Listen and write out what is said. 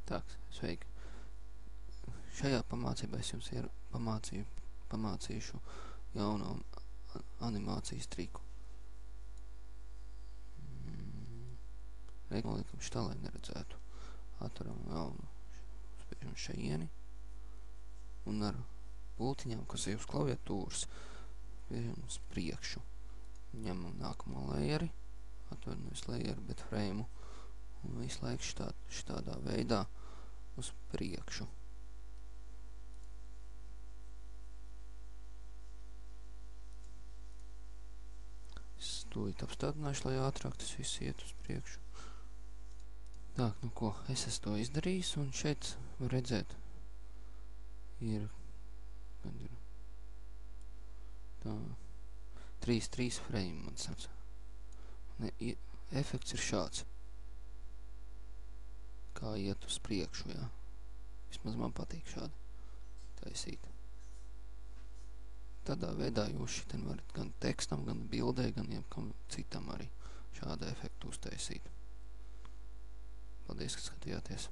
Tā, sveiki. Šajā pamācībā es jums pamācīšu jaunu animācijas triku. Nolikam šitā, lai neredzētu. Atveram jaunu, spiežam šeieni. Un ar pultiņām, kas ir uz klaviatūras, spiežam uz priekšu. Ņemam nākamo layeri, atveram nevis layeri, bet frame. Un visu laiku šitādā veidā uz priekšu. Es tūlīt apstādināšu, lai ātrāk tas viss iet uz priekšu. Tā, nu ko, es esmu to izdarījis, un šeit var redzēt, ir 3 frame, man saka. Efekts ir šāds. Kā iet uz priekšu, jā. Vismaz man patīk šādi taisīt. Tādā veidā jūs šitien varat gan tekstam, gan bildē, gan jebkam citam arī šādu efektu uztaisīt. Paldies, ka skatījāties!